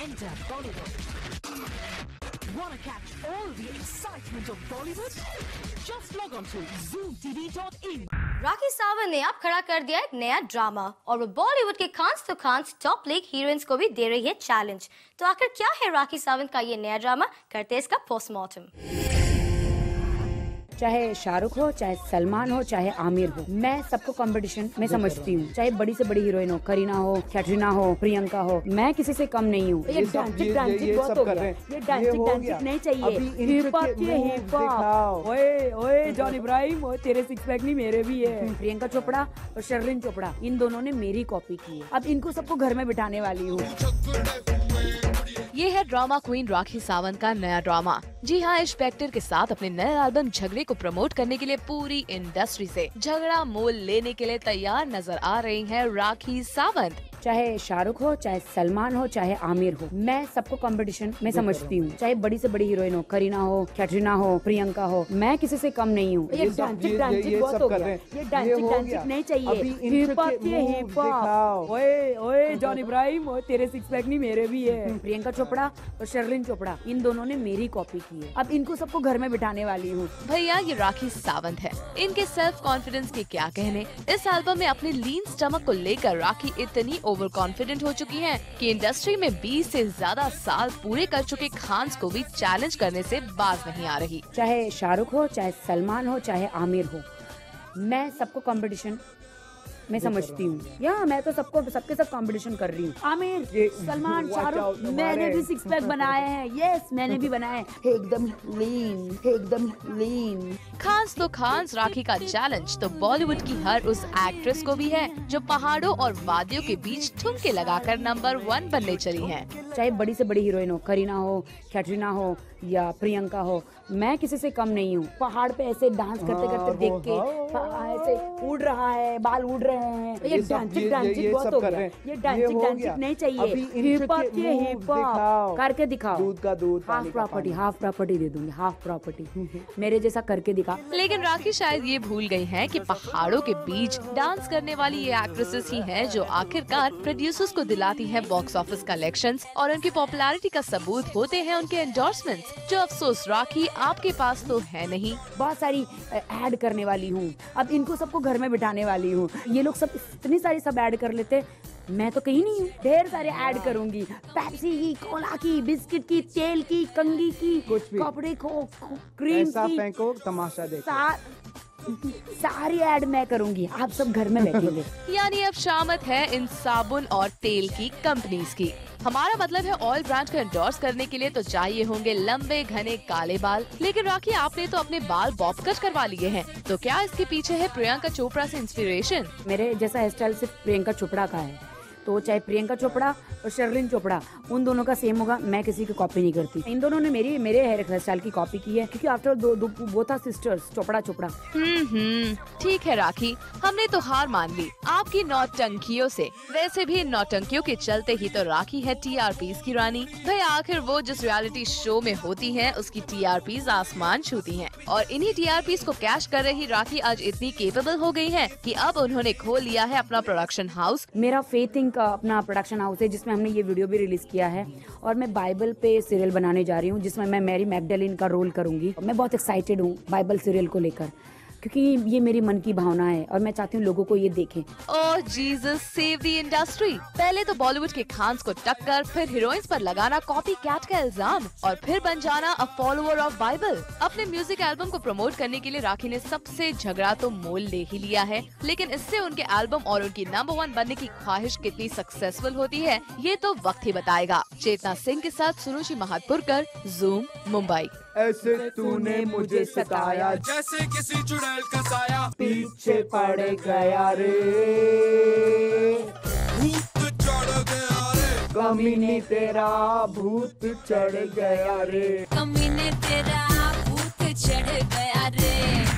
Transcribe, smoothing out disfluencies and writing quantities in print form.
Enter Bollywood. Wanna catch all the excitement of Bollywood? Just log on to zoomtv.in. Rakhi Sawant ने अब खड़ा कर दिया एक नया ड्रामा और वो बॉलीवुड के खास तो खास टॉप लीग हीरोइंस को भी दे रही है चैलेंज। तो आखिर क्या है राखी सावंत का ये नया ड्रामा, करते हैं इसका पोस्टमार्टम। चाहे शाहरुख हो, चाहे सलमान हो, चाहे आमिर हो, मैं सबको कंपटीशन में समझती हूँ। चाहे बड़ी से बड़ी हीरोइन हो, करीना हो, कैटरीना हो, प्रियंका हो, मैं किसी से कम नहीं हूँ। ये डांसिंग बहुत हो गया, ये डांसिंग नहीं चाहिए। हिप हॉप, ओए जॉन इब्राहिम, ओए तेरे सिक्स पैक नहीं मेरे भी है। प्रियंका चोपड़ा और शर्लिन चोपड़ा, इन दोनों ने मेरी कॉपी की है। अब इनको सबको घर में बिठाने वाली हूँ। ये है ड्रामा क्वीन राखी सावंत का नया ड्रामा। जी हाँ, इंस्पेक्टर के साथ अपने नए एल्बम झगड़े को प्रमोट करने के लिए पूरी इंडस्ट्री से झगड़ा मोल लेने के लिए तैयार नजर आ रही है राखी सावंत। चाहे शाहरुख हो, चाहे सलमान हो, चाहे आमिर हो, मैं सबको कंपटीशन में समझती हूँ। चाहे बड़ी से बड़ी हीरोइन हो, करीना हो, कैटरीना हो, प्रियंका हो, मैं किसी से कम नहीं हूँ। ये डांसिंग बहुत हो गया, ये डांसिंग नहीं चाहिए। हिप हॉप, ओए जॉन इब्राहिम, ओए तेरे सिक्स पैक नहीं मेरे भी है। प्रियंका चोपड़ा और शर्लिन चोपड़ा, इन दोनों ने मेरी कॉपी की है। अब इनको सबको घर में बिठाने वाली हूँ। भैया, ये राखी सावंत है, इनके सेल्फ कॉन्फिडेंस के क्या कहने। इस एल्बम में अपने लीन स्टमक को लेकर राखी इतनी ओवर कॉन्फिडेंट हो चुकी हैं कि इंडस्ट्री में 20 से ज्यादा साल पूरे कर चुके खान्स को भी चैलेंज करने से बाज नहीं आ रही। चाहे शाहरुख हो, चाहे सलमान हो, चाहे आमिर हो, मैं सबको कंपटीशन मैं समझती हूँ। या मैं तो सबके साथ कंपटीशन कर रही हूँ। आमिर, सलमान, शाहरुख, मैंने भी सिक्स पैक बनाए हैं। यस, मैंने भी बनाए, एकदम लीन। खान्स तो खान्स राखी का चैलेंज तो बॉलीवुड की हर उस एक्ट्रेस को भी है जो पहाड़ों और वादियों के बीच ठुमके लगाकर नंबर 1 बनने चली हैं। चाहे बड़ी से बड़ी हीरोइन हो, करीना हो, कैटरीना हो या प्रियंका हो, मैं किसी से कम नहीं हूँ। पहाड़ पे ऐसे डांस करते करते देख के ऐसे उड़ रहा है, बाल उड़ रहे हैं। ये डांसिंग बहुत हो गया, ये डांसिंग नहीं चाहिए। हिप हॉप करके दिखाओ। दूध का दूध, हाफ प्रॉपर्टी दे दूंगी, हाफ प्रॉपर्टी मेरे जैसा करके दिखा। लेकिन राखी शायद ये भूल गई हैं कि पहाड़ों के बीच डांस करने वाली ये एक्ट्रेसेस ही हैं जो आखिरकार प्रोड्यूसर्स को दिलाती हैं बॉक्स ऑफिस कलेक्शंस और उनकी पॉपुलैरिटी का सबूत होते हैं उनके एंडोर्समेंट्स, जो अफसोस राखी आपके पास तो है नहीं। बहुत सारी ऐड करने वाली हूँ, अब इनको सबको घर में बिठाने वाली हूँ। ये लोग सब इतनी सारी सब ऐड कर लेते, मैं तो कहीं नहीं हूँ। ढेर सारे ऐड करूंगी, पेप्सी की, कोला की, बिस्किट की, तेल की, कंघी की, कपड़े को, क्रीम की, तमाशा देख सारी ऐड मैं करूंगी। आप सब घर में बैठेंगे। यानी अब शामत है इन साबुन और तेल की कंपनीज की। हमारा मतलब है ऑयल ब्रांड को एंडोर्स करने के लिए तो चाहिए होंगे लंबे घने काले बाल। लेकिन राखी, आपने तो अपने बाल बॉब कट करवा लिए हैं, तो क्या इसके पीछे है प्रियंका चोपड़ा से इंस्पिरेशन? मेरे जैसा हेयर स्टाइल सिर्फ प्रियंका चोपड़ा का है, तो चाहे प्रियंका चोपड़ा और शर्लिन चोपड़ा, उन दोनों का सेम होगा। मैं किसी की कॉपी नहीं करती। इन दोनों ने मेरे हेयर स्टाइल की कॉपी की है, क्योंकि आफ्टर दो था सिस्टर्स चोपड़ा। ठीक है राखी, हमने तो हार मान ली आपकी नौटंकियों से। वैसे भी इन नौटंकियों के चलते ही तो राखी है टीआरपीज की रानी। भाई, आखिर वो जिस रियलिटी शो में होती है उसकी टीआरपीज आसमान छूती हैं, और इन्हीं टीआरपीज को कैश कर रही राखी आज इतनी केपेबल हो गई है कि अब उन्होंने खोल लिया है अपना प्रोडक्शन हाउस। मेरा फेथ इंक का अपना प्रोडक्शन हाउस है, जिसमें हमने ये वीडियो भी रिलीज किया है, और मैं बाइबल पे सीरियल बनाने जा रही हूँ, जिसमें मैं मैरी मैगडलिन का रोल करूंगी। मैं बहुत एक्साइटेड हूँ बाइबल सीरियल को लेकर, क्योंकि ये मेरी मन की भावना है और मैं चाहती हूँ लोगों को ये देखें। ओह जीसस, सेव द इंडस्ट्री। पहले तो बॉलीवुड के खान्स को टक्कर, फिर हीरोइंस पर लगाना कॉपी कैट का इल्जाम, और फिर बन जाना अ फॉलोअर ऑफ बाइबल। अपने म्यूजिक एल्बम को प्रमोट करने के लिए राखी ने सबसे झगड़ा तो मोल ले ही लिया है, लेकिन इससे उनके एल्बम और उनकी नंबर 1 बनने की ख्वाहिश कितनी सक्सेसफुल होती है, ये तो वक्त ही बताएगा। चेतना सिंह के साथ सुरुचि महातपुरकर, जूम, मुंबई। ऐसे तूने मुझे सताया, जैसे किसी चुड़ैल का साया, पीछे पड़ गया रे, भूत चढ़ गया रे, कमीने तेरा भूत चढ़ गया रे, कमीने तेरा भूत चढ़ गया रे।